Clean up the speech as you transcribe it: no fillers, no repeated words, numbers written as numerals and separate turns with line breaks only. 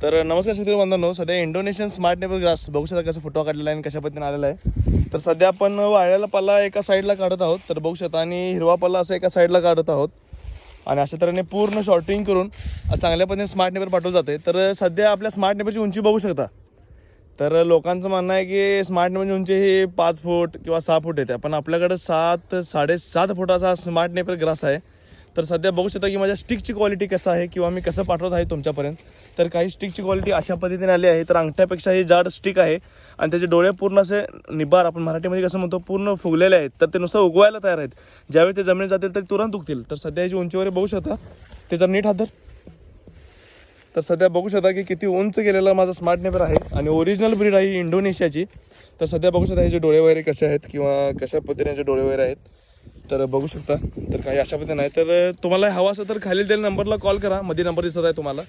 तर नमस्कार शेतकरी बांधवांनो, सध्या इंडोनेशियन स्मार्ट नेबर ग्रास बघू शकता कसं फोटो काढलेला आहे आणि कशा पद्धतीने आलेला आहे. तर सध्या आपण वाळलेला पल्ला एका साईडला काढत आहोत, तर बघू शकता, आणि हिरवा पल्ला असं एका साईडला काढत आहोत आणि अशा तऱ्हेने पूर्ण शॉर्टिंग करून चांगल्या पद्धतीने स्मार्ट नेबर पाठवलं जाते. तर सध्या आपल्या स्मार्ट नेबरची उंची बघू शकता. तर लोकांचं म्हणणं आहे की स्मार्ट नेबरची उंची ही 5 फूट किंवा 6 फूट येते, पण आपल्याकडे 7-7.5 फुटाचा स्मार्ट नेबर ग्रास आहे. तर सध्या बघू शकता की माझ्या स्टिकची क्वालिटी कसं आहे किंवा मी कसं पाठवत आहे तुमच्यापर्यंत. तर काही स्टिकची क्वालिटी अशा पद्धतीने आली आहे. तर अंगठ्यापेक्षा ही जाड स्टिक आहे आणि त्याचे डोळे पूर्ण असे निबार, आपण मराठीमध्ये कसं म्हणतो, पूर्ण फुगलेले आहेत. तर ते नुसतं उगवायला तयार आहेत. ज्यावेळी ते जमिनीत जातील तर तुरंत उगतील. तर सध्या याची उंचीवर बघू शकता, ते जर नीट हातर. तर सध्या बघू शकता की किती उंच गेलेला माझा स्मार्ट नेबर आहे आणि ओरिजिनल ब्रीड आहे इंडोनेशियाची. तर सध्या बघू शकता ह्याचे डोळे वगैरे कसे आहेत किंवा कशा पद्धतीने याचे डोळे वगैरे आहेत. तर बघू शकता. तर काही अशा पद्धतीने आहे. तर तुम्हाला हवा असेल तर खाली दिलेल्या नंबरला कॉल करा, मध्ये नंबर दिसत आहे तुम्हाला.